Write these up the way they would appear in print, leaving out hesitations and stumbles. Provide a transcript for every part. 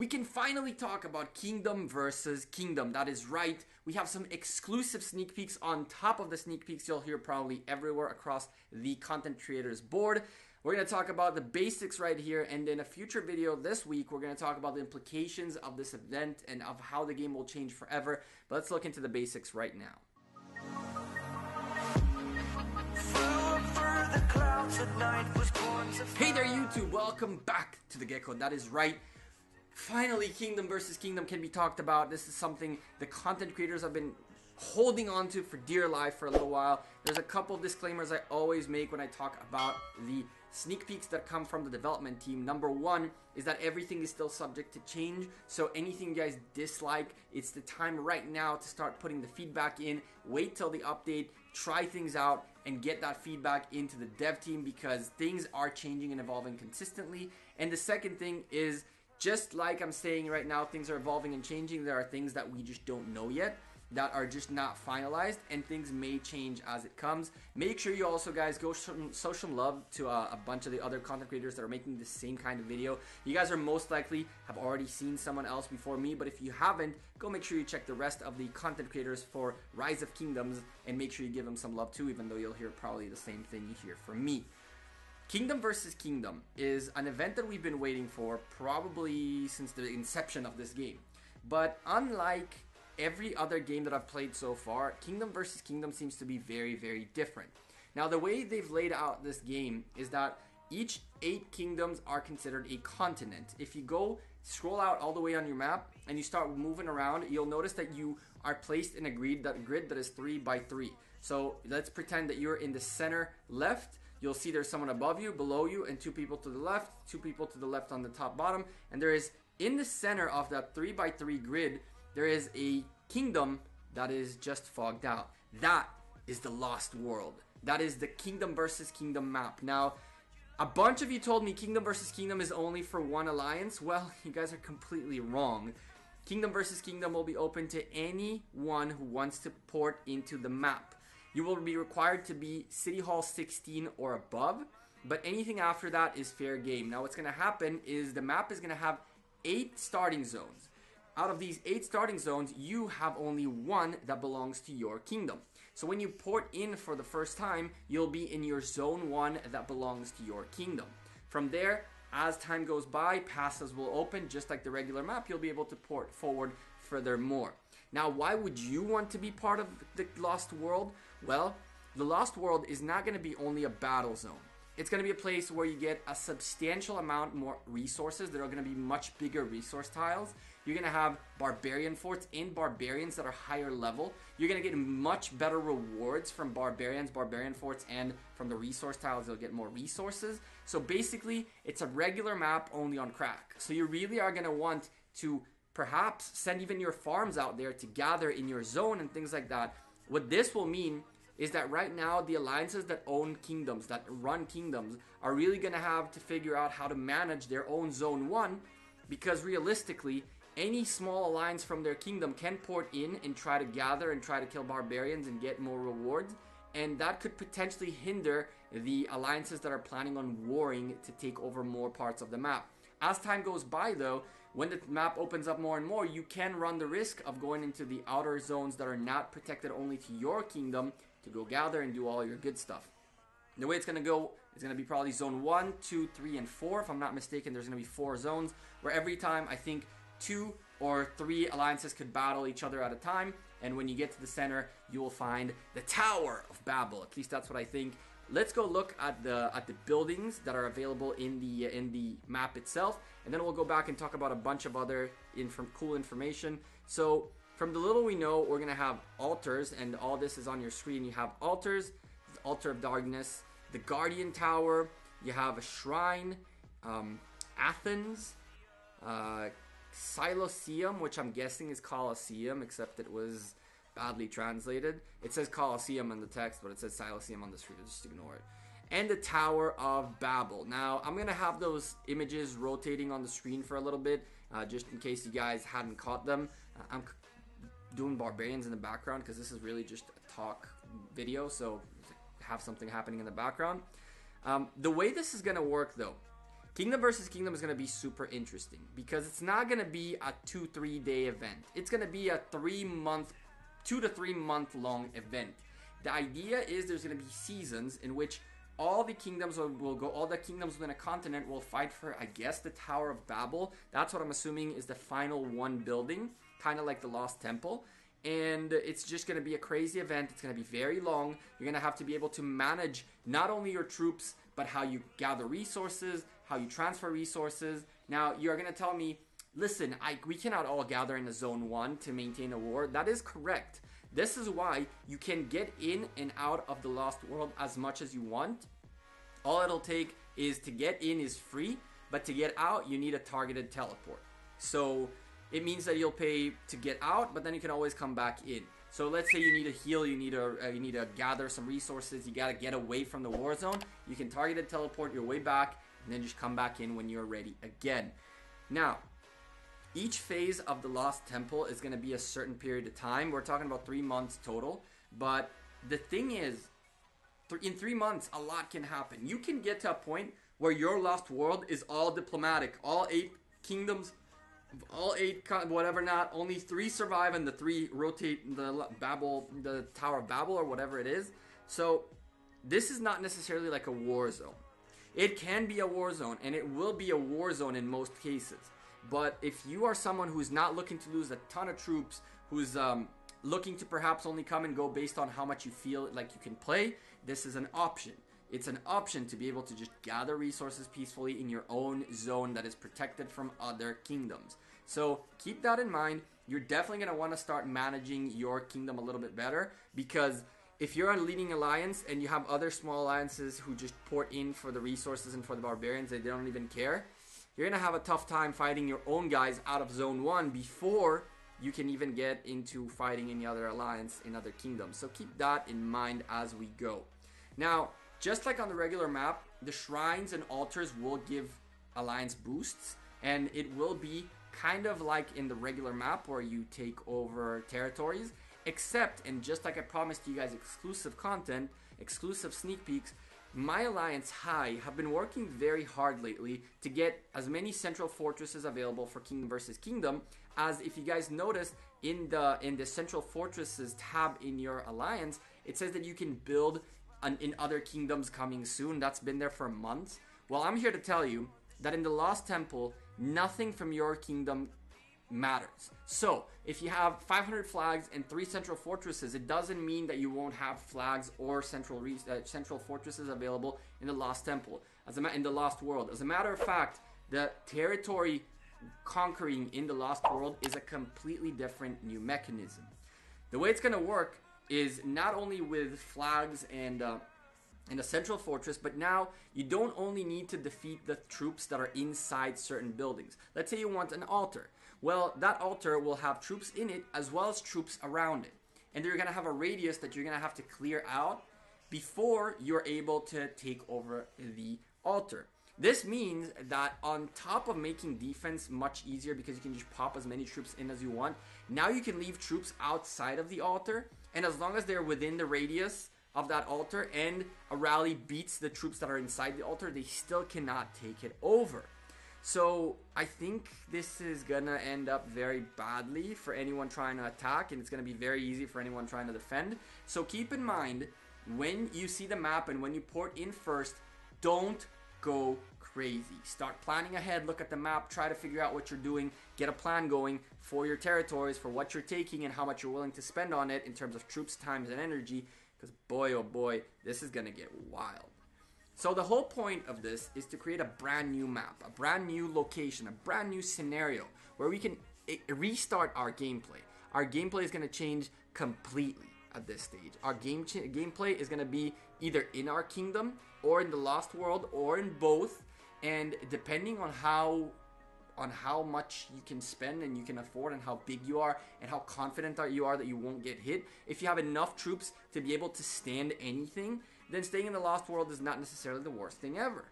We can finally talk about Kingdom versus Kingdom. That is right. We have some exclusive sneak peeks on top of the sneak peeks you'll hear probably everywhere across the content creators board. We're going to talk about the basics right here, and in a future video this week, we're going to talk about the implications of this event and of how the game will change forever. But let's look into the basics right now. Hey there YouTube, welcome back to the Gekko. That is right. Finally, Kingdom versus Kingdom can be talked about. This is something the content creators have been holding on to for dear life for a little while. There's a couple disclaimers I always make when I talk about the sneak peeks that come from the development team. Number one is that everything is still subject to change, so anything you guys dislike, it's the time right now to start putting the feedback in. Wait till the update, try things out, and get that feedback into the dev team because things are changing and evolving consistently. And the second thing is, just like I'm saying right now, things are evolving and changing. There are things that we just don't know yet that are just not finalized, and things may change as it comes. Make sure you also, guys, go show some love to a bunch of the other content creators that are making the same kind of video. You guys are most likely have already seen someone else before me, but if you haven't, go make sure you check the rest of the content creators for Rise of Kingdoms and make sure you give them some love too, even though you'll hear probably the same thing you hear from me. Kingdom versus Kingdom is an event that we've been waiting for probably since the inception of this game. But unlike every other game that I've played so far, Kingdom versus Kingdom seems to be very, very different. Now, the way they've laid out this game is that each 8 kingdoms are considered a continent. If you go scroll out all the way on your map and you start moving around, you'll notice that you are placed in a grid that is 3 by 3. So let's pretend that you're in the center left. You'll see there's someone above you, below you, and 2 people to the left, 2 people to the left on the top bottom. And there is, in the center of that 3 by 3 grid, there is a kingdom that is just fogged out. That is the Lost World. That is the Kingdom versus Kingdom map. Now, a bunch of you told me Kingdom versus Kingdom is only for one alliance. Well, you guys are completely wrong. Kingdom versus Kingdom will be open to anyone who wants to port into the map. You will be required to be City Hall 16 or above, but anything after that is fair game. Now, what's going to happen is the map is going to have 8 starting zones. Out of these 8 starting zones, you have only 1 that belongs to your kingdom. So when you port in for the first time, you'll be in your zone 1 that belongs to your kingdom. From there, as time goes by, passes will open. Just like the regular map, you'll be able to port forward furthermore. Now, why would you want to be part of the Lost World? Well, the Lost World is not going to be only a battle zone. It's going to be a place where you get a substantial amount more resources. There are going to be much bigger resource tiles. You're going to have barbarian forts and barbarians that are higher level. You're going to get much better rewards from barbarians, barbarian forts, and from the resource tiles, you'll get more resources. So basically, it's a regular map only on crack. So you really are going to want to perhaps send even your farms out there to gather in your zone and things like that. What this will mean is that right now the alliances that own kingdoms, that run kingdoms, are really going to have to figure out how to manage their own zone 1, because realistically, any small alliance from their kingdom can port in and try to gather and try to kill barbarians and get more rewards, and that could potentially hinder the alliances that are planning on warring to take over more parts of the map. As time goes by though, when the map opens up more and more, you can run the risk of going into the outer zones that are not protected only to your kingdom to go gather and do all your good stuff. The way it's going to go is going to be probably zone 1, 2, 3, and 4. If I'm not mistaken, there's going to be 4 zones where every time I think 2 or 3 alliances could battle each other at a time. And when you get to the center, you will find the Tower of Babel. At least that's what I think. Let's go look at the buildings that are available in the map itself, and then we'll go back and talk about a bunch of other cool information. So from the little we know, we're gonna have altars, and all this is on your screen. You have altars, the Altar of Darkness, the Guardian Tower. You have a shrine, Athens, Siloseum, which I'm guessing is Colosseum, except it was badly translated. It says Colosseum in the text, but it says Siloseum on the screen. Just ignore it. And the Tower of Babel. Now, I'm going to have those images rotating on the screen for a little bit, just in case you guys hadn't caught them. I'm doing barbarians in the background because this is really just a talk video, so have something happening in the background. The way this is going to work, though, Kingdom versus Kingdom is going to be super interesting because it's not going to be a 2-3 day event. It's going to be a 2 to 3 month long event. The idea is there's going to be seasons in which all the kingdoms all the kingdoms within a continent will fight for, I guess, the Tower of Babel. That's what I'm assuming is the final one building, kind of like the Lost Temple. And it's just going to be a crazy event. It's going to be very long. You're going to have to be able to manage not only your troops, but how you gather resources, how you transfer resources. Now, you're going to tell me, listen, we cannot all gather in a zone 1 to maintain a war. That is correct. This is why you can get in and out of the Lost World as much as you want. All it'll take is to get in is free, but to get out, you need a targeted teleport. So it means that you'll pay to get out, but then you can always come back in. So let's say you need to heal, you need to gather some resources, you got to get away from the war zone. You can targeted teleport your way back, and then just come back in when you're ready again. Now, each phase of the Lost Temple is going to be a certain period of time. We're talking about 3 months total. But the thing is, in 3 months, a lot can happen. You can get to a point where your Lost World is all diplomatic. All 8 kingdoms, all 8, whatever not, only 3 survive and the 3 rotate the Tower of Babel or whatever it is. So this is not necessarily like a war zone. It can be a war zone, and it will be a war zone in most cases. But if you are someone who's not looking to lose a ton of troops, who's looking to perhaps only come and go based on how much you feel like you can play, this is an option. It's an option to be able to just gather resources peacefully in your own zone that is protected from other kingdoms. So keep that in mind. You're definitely going to want to start managing your kingdom a little bit better, because if you're a leading alliance and you have other small alliances who just port in for the resources and for the barbarians, they don't even care, you're going to have a tough time fighting your own guys out of zone 1 before you can even get into fighting any other alliance in other kingdoms. So keep that in mind as we go. Now, just like on the regular map, the shrines and altars will give alliance boosts, and it will be kind of like in the regular map where you take over territories, except, and just like I promised you guys exclusive content, exclusive sneak peeks, my Alliance High have been working very hard lately to get as many central fortresses available for Kingdom versus Kingdom. As if you guys noticed in the central fortresses tab in your alliance, it says that you can build in other kingdoms coming soon. That's been there for months. Well, I'm here to tell you that in the Lost Temple, nothing from your kingdom matters. So if you have 500 flags and 3 central fortresses, it doesn't mean that you won't have flags or central fortresses available in the Lost Temple, in the Lost World. As a matter of fact, the territory conquering in the Lost World is a completely different new mechanism. The way it's going to work is not only with flags and a central fortress, but now you don't only need to defeat the troops that are inside certain buildings. Let's say you want an altar. Well, that altar will have troops in it as well as troops around it. And you're going to have a radius that you're going to have to clear out before you're able to take over the altar. This means that on top of making defense much easier because you can just pop as many troops in as you want, now you can leave troops outside of the altar, and as long as they're within the radius of that altar and a rally beats the troops that are inside the altar, they still cannot take it over. So I think this is gonna end up very badly for anyone trying to attack, and it's gonna be very easy for anyone trying to defend. So keep in mind, when you see the map and when you port in first, don't go crazy. Start planning ahead, look at the map, try to figure out what you're doing, get a plan going for your territories, for what you're taking and how much you're willing to spend on it in terms of troops, times, and energy, because boy oh boy, this is gonna get wild. So the whole point of this is to create a brand new map, a brand new location, a brand new scenario where we can restart our gameplay. Our gameplay is going to change completely at this stage. Our gameplay is going to be either in our kingdom or in the Lost World or in both, and depending on how much you can spend and you can afford and how big you are and how confident you are that you won't get hit. If you have enough troops to be able to stand anything, then staying in the Lost World is not necessarily the worst thing ever.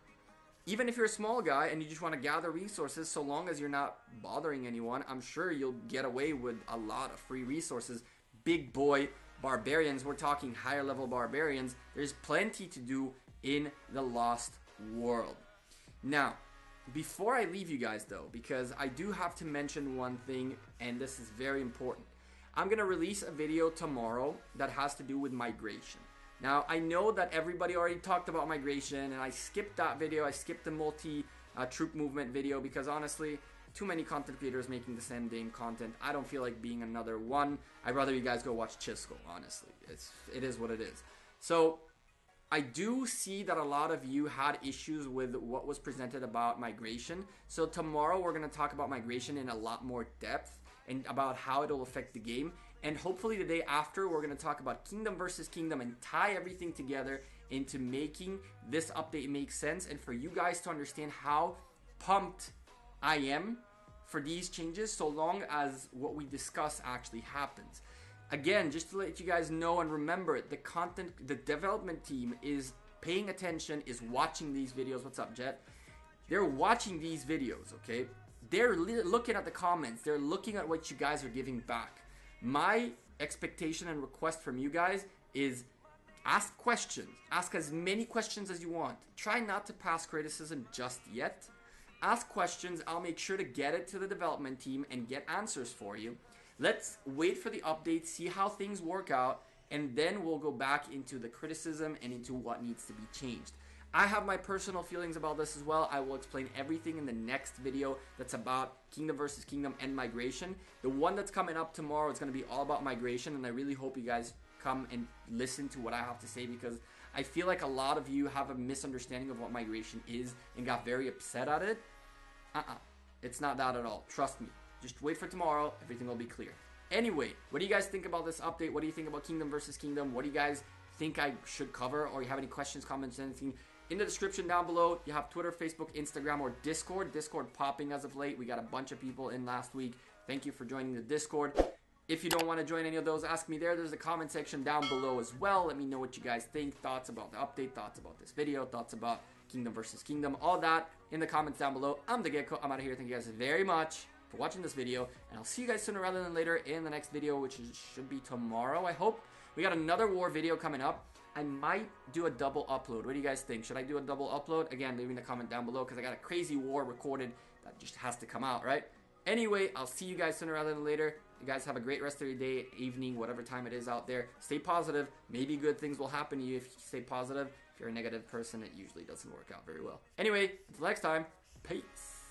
Even if you're a small guy and you just want to gather resources, so long as you're not bothering anyone, I'm sure you'll get away with a lot of free resources. Big boy barbarians, we're talking higher level barbarians, there's plenty to do in the Lost World. Now, before I leave you guys though, because I do have to mention one thing, and this is very important. I'm gonna release a video tomorrow that has to do with migration. Now, I know that everybody already talked about migration, and I skipped that video. I skipped the multi-troop movement video because honestly, too many content creators making the same damn content. I don't feel like being another one. I'd rather you guys go watch Chisco, honestly. It is what it is. So, I do see that a lot of you had issues with what was presented about migration. So tomorrow we're going to talk about migration in a lot more depth and about how it'll affect the game. And hopefully the day after we're going to talk about Kingdom versus Kingdom and tie everything together into making this update make sense and for you guys to understand how pumped I am for these changes so long as what we discuss actually happens. Again, just to let you guys know and remember, the development team is paying attention, is watching these videos. What's up, Jet? They're watching these videos, okay? They're looking at the comments. They're looking at what you guys are giving back. My expectation and request from you guys is ask questions. Ask as many questions as you want. Try not to pass criticism just yet. Ask questions. I'll make sure to get it to the development team and get answers for you. Let's wait for the update, see how things work out, and then we'll go back into the criticism and into what needs to be changed. I have my personal feelings about this as well. I will explain everything in the next video that's about Kingdom versus Kingdom and migration. The one that's coming up tomorrow is going to be all about migration, and I really hope you guys come and listen to what I have to say because I feel like a lot of you have a misunderstanding of what migration is and got very upset at it. It's not that at all. Trust me. Just wait for tomorrow. Everything will be clear. Anyway, what do you guys think about this update? What do you think about Kingdom versus Kingdom? What do you guys think I should cover? Or you have any questions, comments, anything? In the description down below, you have Twitter, Facebook, Instagram, or Discord. Discord popping as of late. We got a bunch of people in last week. Thank you for joining the Discord. If you don't want to join any of those, ask me there. There's a comment section down below as well. Let me know what you guys think. Thoughts about the update. Thoughts about this video. Thoughts about Kingdom versus Kingdom. All that in the comments down below. I'm the Gekko. I'm out of here. Thank you guys very much for watching this video, and I'll see you guys sooner rather than later in the next video, which should be tomorrow, I hope. We got another war video coming up. I might do a double upload. What do you guys think? Should I do a double upload? Again, leave me a comment down below because I got a crazy war recorded that just has to come out, right? Anyway, I'll see you guys sooner rather than later. You guys have a great rest of your day, evening, whatever time it is out there. Stay positive. Maybe good things will happen to you if you stay positive. If you're a negative person, it usually doesn't work out very well. Anyway, until next time, peace.